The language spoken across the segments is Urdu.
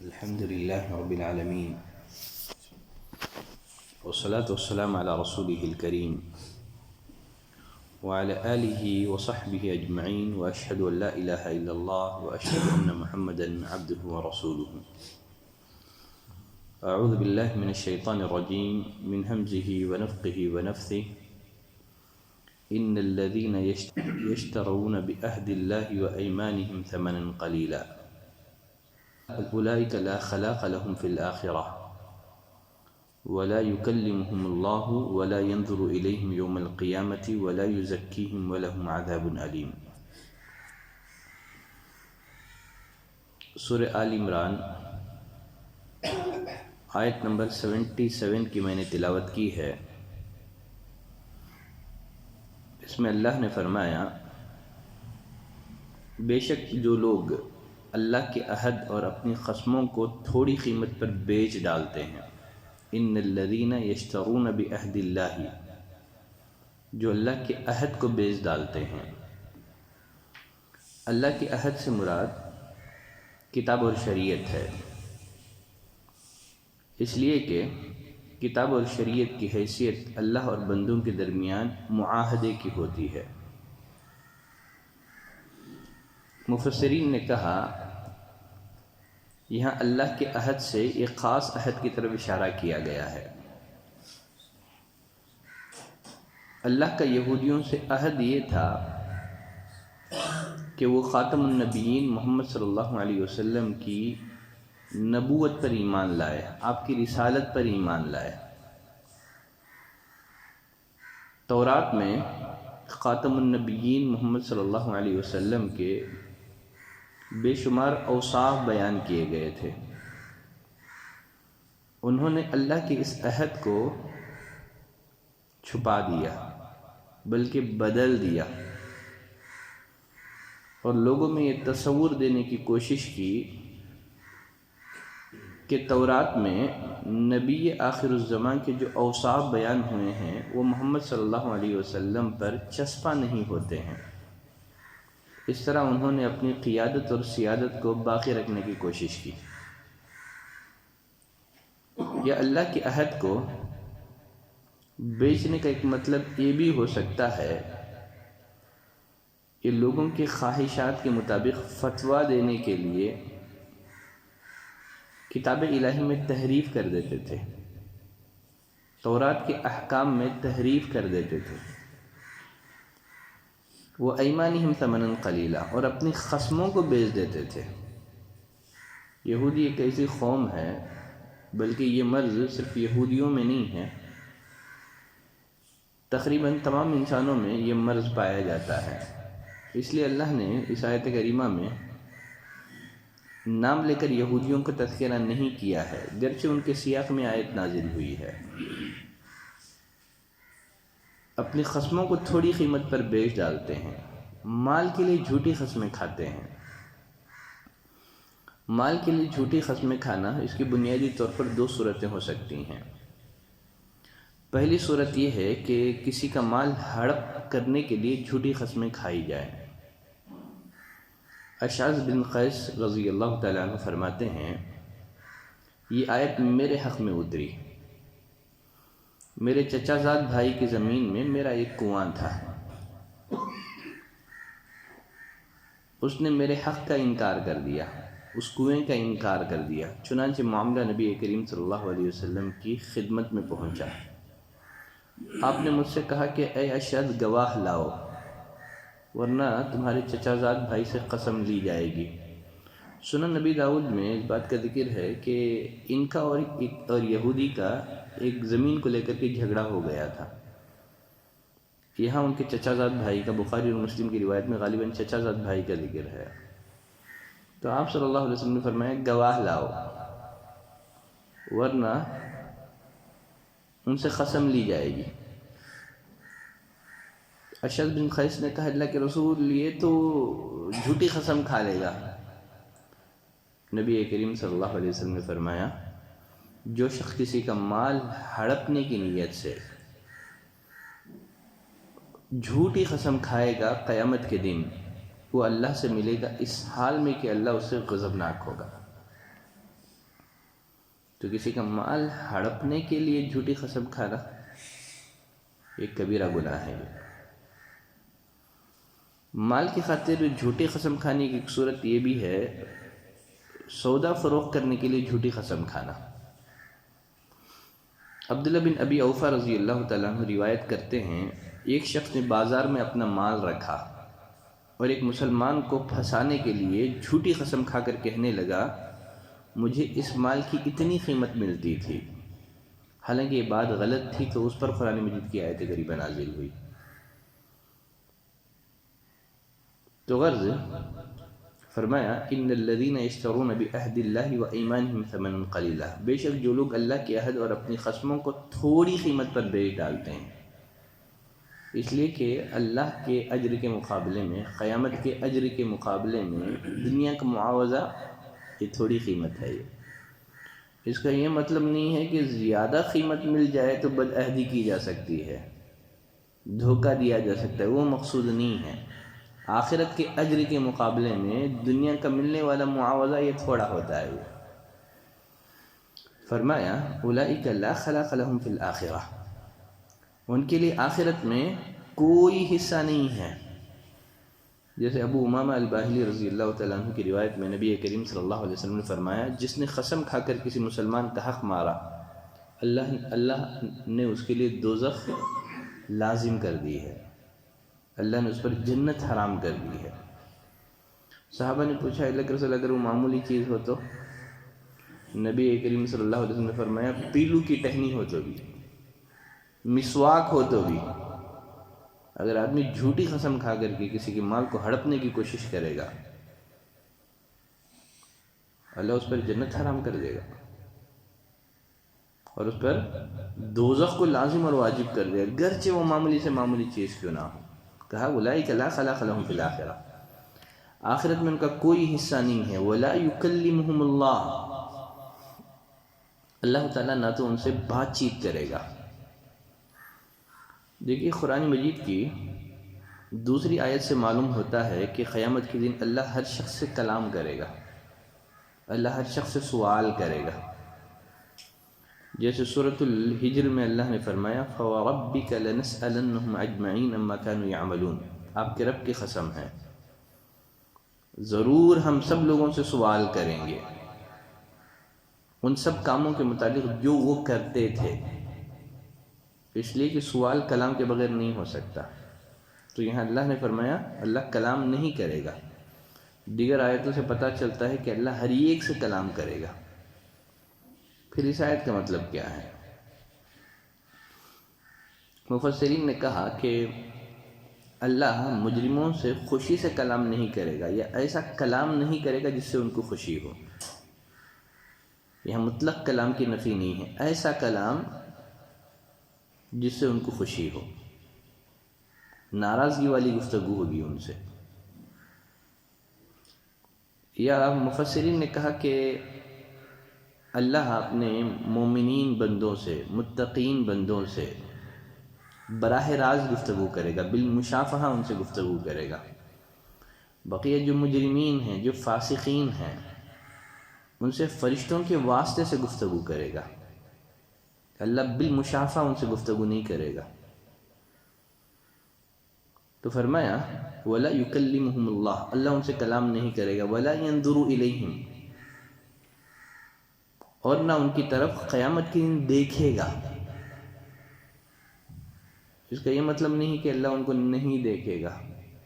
الحمد لله رب العالمين والصلاة والسلام على رسوله الكريم وعلى آله وصحبه أجمعين وأشهد أن لا إله إلا الله وأشهد أن محمدا عبده ورسوله. أعوذ بالله من الشيطان الرجيم من همزه ونفخه ونفثه. إن الذين يشترون بأهد الله وأيمانهم ثمنا قليلا أولئك لا خلاق لهم في الآخرة ولا يكلمهم الله ولا ينظر إليهم يوم القيامة ولا يزكيهم ولهم عذاب أليم. سورہ آل عمران آیت نمبر 77 کی میں نے تلاوت کی ہے. اس میں اللہ نے فرمایا، بے شک جو لوگ اللہ کے عہد اور اپنی قسموں کو تھوڑی قیمت پر بیچ ڈالتے ہیں، ان الذین یشترون بعہد اللہ، جو اللہ کے عہد کو بیچ ڈالتے ہیں. اللہ کے عہد سے مراد کتاب اور شریعت ہے، اس لیے کہ کتاب اور شریعت کی حیثیت اللہ اور بندوں کے درمیان معاہدے کی ہوتی ہے. مفسرین نے کہا، یہاں اللہ کے عہد سے ایک خاص عہد کی طرف اشارہ کیا گیا ہے. اللہ کا یہودیوں سے عہد یہ تھا کہ وہ خاتم النبیین محمد صلی اللہ علیہ وسلم کی نبوت پر ایمان لائے، آپ کی رسالت پر ایمان لائے. تورات میں خاتم النبیین محمد صلی اللہ علیہ وسلم کے بے شمار اوصاف بیان کیے گئے تھے. انہوں نے اللہ کے اس عہد کو چھپا دیا بلکہ بدل دیا، اور لوگوں میں یہ تصور دینے کی کوشش کی کہ تورات میں نبی آخر الزمان کے جو اوصاف بیان ہوئے ہیں وہ محمد صلی اللہ علیہ وسلم پر چسپاں نہیں ہوتے ہیں. اس طرح انہوں نے اپنی قیادت اور سیادت کو باقی رکھنے کی کوشش کی. یا اللہ کے عہد کو بیچنے کا ایک مطلب یہ بھی ہو سکتا ہے کہ لوگوں کی خواہشات کے مطابق فتویٰ دینے کے لیے کتاب الہی میں تحریف کر دیتے تھے، تورات کے احکام میں تحریف کر دیتے تھے. وہ ایمانہم ثمنا قلیلا، اور اپنی قسموں کو بیچ دیتے تھے. یہودی ایک ایسی قوم ہے، بلکہ یہ مرض صرف یہودیوں میں نہیں ہے، تقریباً تمام انسانوں میں یہ مرض پایا جاتا ہے. اس لیے اللہ نے اس آیت کریمہ میں نام لے کر یہودیوں کا تذکرہ نہیں کیا ہے، گرچہ ان کے سیاق میں آیت نازل ہوئی ہے. اپنی قسموں کو تھوڑی قیمت پر بیچ ڈالتے ہیں، مال کے لیے جھوٹی قسمیں کھاتے ہیں. مال کے لیے جھوٹی قسمیں کھانا، اس کی بنیادی طور پر دو صورتیں ہو سکتی ہیں. پہلی صورت یہ ہے کہ کسی کا مال ہڑپ کرنے کے لیے جھوٹی قسمیں کھائی جائیں. اشعث بن قیس رضی اللہ تعالیٰ عنہ فرماتے ہیں، یہ آیت میرے حق میں اتری. میرے چچا زاد بھائی کی زمین میں میرا ایک کنواں تھا، اس نے میرے حق کا انکار کر دیا، اس کنویں کا انکار کر دیا. چنانچہ معاملہ نبی کریم صلی اللہ علیہ وسلم کی خدمت میں پہنچا. آپ نے مجھ سے کہا کہ اے اشعث، گواہ لاؤ ورنہ تمہارے چچا زاد بھائی سے قسم لی جائے گی. سنن نبی داؤد میں اس بات کا ذکر ہے کہ ان کا اور یہودی کا ایک زمین کو لے کر کے جھگڑا ہو گیا تھا. یہاں ان کے چچا زاد بھائی کا بخاری اور مسلم کی روایت میں غالباً چچا زاد بھائی کا ذکر ہے. تو آپ صلی اللہ علیہ وسلم نے فرمایا، گواہ لاؤ ورنہ ان سے قسم لی جائے گی. اشعث بن قیس نے کہا، اللہ کے رسول، یہ تو جھوٹی قسم کھا لے گا. نبی کریم صلی اللہ علیہ وسلم نے فرمایا، جو شخص کسی کا مال ہڑپنے کی نیت سے جھوٹی قسم کھائے گا، قیامت کے دن وہ اللہ سے ملے گا اس حال میں کہ اللہ اس سے غضبناک ہوگا. تو کسی کا مال ہڑپنے کے لیے جھوٹی قسم کھانا ایک کبیرہ گناہ ہے۔ مال کی خاطر جھوٹی قسم کھانے کی ایک صورت یہ بھی ہے، سودا فروخت کرنے کے لیے جھوٹی قسم کھانا۔ عبداللہ بن ابی اوفا رضی اللہ تعالیٰ عنہ روایت کرتے ہیں، ایک شخص نے بازار میں اپنا مال رکھا اور ایک مسلمان کو پھنسانے کے لیے جھوٹی قسم کھا کر کہنے لگا مجھے اس مال کی اتنی قیمت ملتی تھی، حالانکہ یہ بات غلط تھی، تو اس پر قرآن مجید کی آیت کریمہ نازل ہوئی۔ تو غرض فرمایا ان الذین یشترون بعہد اللہ وایمانہم ثمنا قلیلا، بے شک جو لوگ اللہ کے عہد اور اپنی قسموں کو تھوڑی قیمت پر بیچ ڈالتے ہیں، اس لیے کہ اللہ کے اجر کے مقابلے میں، قیامت کے اجر کے مقابلے میں دنیا کا معاوضہ یہ تھوڑی قیمت ہے۔ اس کا یہ مطلب نہیں ہے کہ زیادہ قیمت مل جائے تو بدعہدی کی جا سکتی ہے، دھوکہ دیا جا سکتا ہے، وہ مقصود نہیں ہے۔ آخرت کے اجر کے مقابلے میں دنیا کا ملنے والا معاوضہ یہ تھوڑا ہوتا ہے۔ فرمایا اولئک لا خلاق لهم فی الآخرہ، ان کے لیے آخرت میں کوئی حصہ نہیں ہے۔ جیسے ابو امامہ الباہلی رضی اللہ تعالیٰ عنہ کی روایت میں نبی کریم صلی اللہ علیہ وسلم نے فرمایا جس نے قسم کھا کر کسی مسلمان کا حق مارا، اللہ نے اس کے لیے دوزخ لازم کر دی ہے، اللہ نے اس پر جنت حرام کر دی ہے۔ صحابہ نے پوچھا اللہ کے رسول اگر وہ معمولی چیز ہو تو؟ نبی کریم صلی اللہ علیہ وسلم نے فرمایا پیلو کی ٹہنی ہو تو بھی، مسواک ہو تو بھی، اگر آدمی جھوٹی قسم کھا کر کے کسی کے مال کو ہڑپنے کی کوشش کرے گا، اللہ اس پر جنت حرام کر دے گا اور اس پر دوزخ کو لازم اور واجب کر دے گا، گرچہ وہ معمولی سے معمولی چیز کیوں نہ ہو۔ کہا اولئک لا خلاق لهم فی الآخرہ، آخرت میں ان کا کوئی حصہ نہیں ہے۔ ولا یکلمہم اللہ تعالیٰ نہ تو ان سے بات چیت کرے گا۔ دیکھیے قرآن مجید کی دوسری آیت سے معلوم ہوتا ہے کہ قیامت کے دن اللہ ہر شخص سے کلام کرے گا، اللہ ہر شخص سے سوال کرے گا۔ جیسے سورۃ الحجر میں اللہ نے فرمایا فَوَرَبِّكَ لَنَسْأَلَنَّهُمْ أَجْمَعِينَ عَمَّا كَانُوا يَعْمَلُونَ، آپ کے رب کی قسم ہے ضرور ہم سب لوگوں سے سوال کریں گے ان سب کاموں کے متعلق جو وہ کرتے تھے، اس لیے کہ سوال کلام کے بغیر نہیں ہو سکتا۔ تو یہاں اللہ نے فرمایا اللہ کلام نہیں کرے گا۔ دیگر آیتوں سے پتہ چلتا ہے کہ اللہ ہر ایک سے کلام کرے گا۔ پھر اس آیت کا مطلب کیا ہے؟ مفسرین نے کہا کہ اللہ مجرموں سے خوشی سے کلام نہیں کرے گا، یا ایسا کلام نہیں کرے گا جس سے ان کو خوشی ہو۔ یہاں مطلق کلام کی نفی نہیں ہے، ایسا کلام جس سے ان کو خوشی ہو، ناراضگی والی گفتگو ہوگی ان سے۔ یا مفسرین نے کہا کہ اللہ اپنے مومنین بندوں سے، متقین بندوں سے براہ راست گفتگو کرے گا، بالمشافہہ ان سے گفتگو کرے گا۔ بقیہ جو مجرمین ہیں، جو فاسقین ہیں، ان سے فرشتوں کے واسطے سے گفتگو کرے گا، اللہ بالمشافہہ ان سے گفتگو نہیں کرے گا۔ تو فرمایا وَلَا يُكَلِّمُهُمُ اللَّهُ، اللہ ان سے کلام نہیں کرے گا، وَلَا يَنْظُرُ إِلَيْهِمْ، اور نہ ان کی طرف قیامت کے دن دیکھے گا۔ اس کا یہ مطلب نہیں کہ اللہ ان کو نہیں دیکھے گا،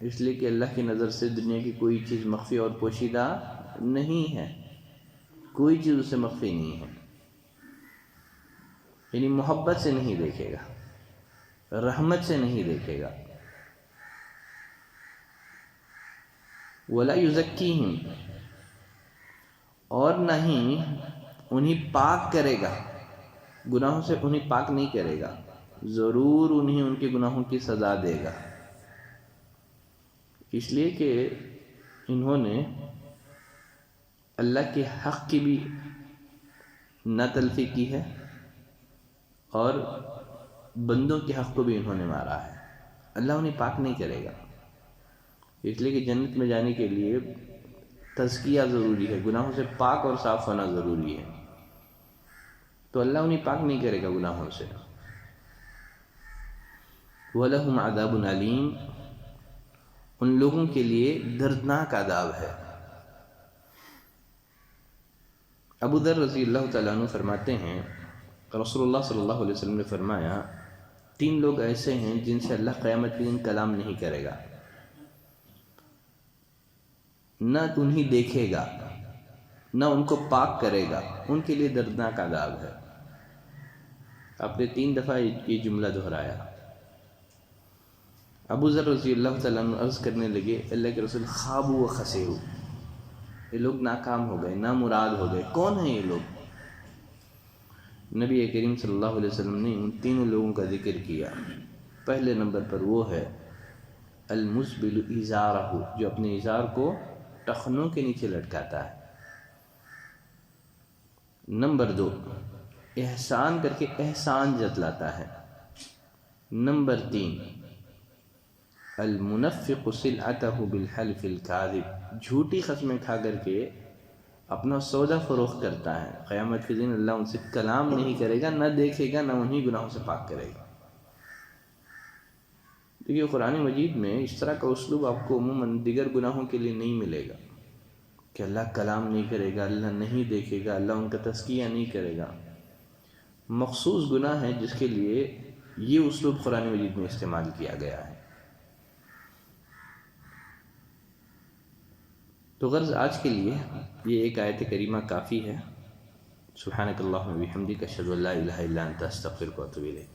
اس لیے کہ اللہ کی نظر سے دنیا کی کوئی چیز مخفی اور پوشیدہ نہیں ہے، کوئی چیز اس سے مخفی نہیں ہے۔ یعنی محبت سے نہیں دیکھے گا، رحمت سے نہیں دیکھے گا۔ وَلَا يُزَكِّيهِمْ، اور نہ ہی انہیں پاک کرے گا، گناہوں سے انہیں پاک نہیں کرے گا، ضرور انہیں ان کے گناہوں کی سزا دے گا، اس لیے کہ انہوں نے اللہ کے حق کی بھی نہ تلفی کی ہے اور بندوں کے حق کو بھی انہوں نے مارا ہے۔ اللہ انہیں پاک نہیں کرے گا، اس لیے کہ جنت میں جانے کے لیے تزکیہ ضروری ہے، گناہوں سے پاک اور صاف ہونا ضروری ہے۔ تو اللہ انہیں پاک نہیں کرے گا گناہوں سے۔ وَلَهُمْ عَذَابٌ عَلِيمٌ، ان لوگوں کے لیے دردناک عذاب ہے۔ ابو ذر رضی اللہ تعالیٰ عنہ فرماتے ہیں رسول اللہ صلی اللہ علیہ وسلم نے فرمایا 3 لوگ ایسے ہیں جن سے اللہ قیامت کے دن کلام نہیں کرے گا، نہ انہیں دیکھے گا، نہ ان کو پاک کرے گا، ان کے لیے دردناک عذاب ہے۔ آپ نے 3 دفعہ یہ جملہ دہرایا۔ ابو ذر رضی اللہ تعالیٰ عنہ عرض کرنے لگے اللہ کے رسول خابوا و خسروا، یہ لوگ ناکام ہو گئے، نامراد ہو گئے، کون ہیں یہ لوگ؟ نبی کریم صلی اللہ علیہ وسلم نے ان 3 لوگوں کا ذکر کیا۔ پہلے نمبر پر وہ ہے المسبل ازارہ، جو اپنے ازار کو ٹخنوں کے نیچے لٹکاتا ہے۔ نمبر 2 احسان کر کے احسان جتلاتا ہے۔ نمبر 3 المنفق سلعتہ بالحلف الکاذب، جھوٹی قسمیں کھا کر کے اپنا سودا فروخت کرتا ہے۔ قیامت کے دن اللہ ان سے کلام نہیں کرے گا، نہ دیکھے گا، نہ انہیں گناہوں سے پاک کرے گا۔ دیکھیے قرآن مجید میں اس طرح کا اسلوب آپ کو عموماً دیگر گناہوں کے لیے نہیں ملے گا کہ اللہ کلام نہیں کرے گا، اللہ نہیں دیکھے گا، اللہ ان کا تزکیہ نہیں کرے گا۔ مخصوص گناہ ہے جس کے لیے یہ اسلوب قرآن مجید میں استعمال کیا گیا ہے۔ تو غرض آج کے لیے یہ ایک آیت کریمہ کافی ہے۔ سبحانک اللہم و بحمدک، اشہد ان لا الہ الا انت، استغفرک و اتوب الیک۔